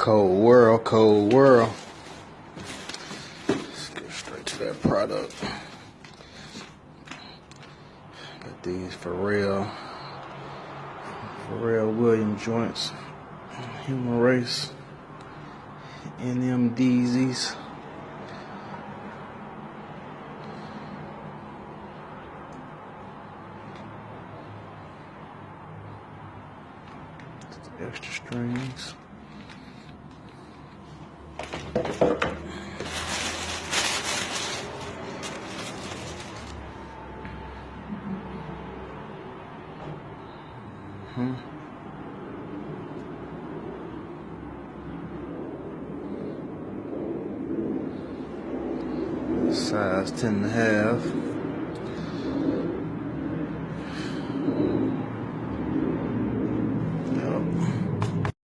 Cold world, cold world. Let's go straight to that product. Got these Pharell Williams joints, human race, NMDs. Extra strings. Size 10.5.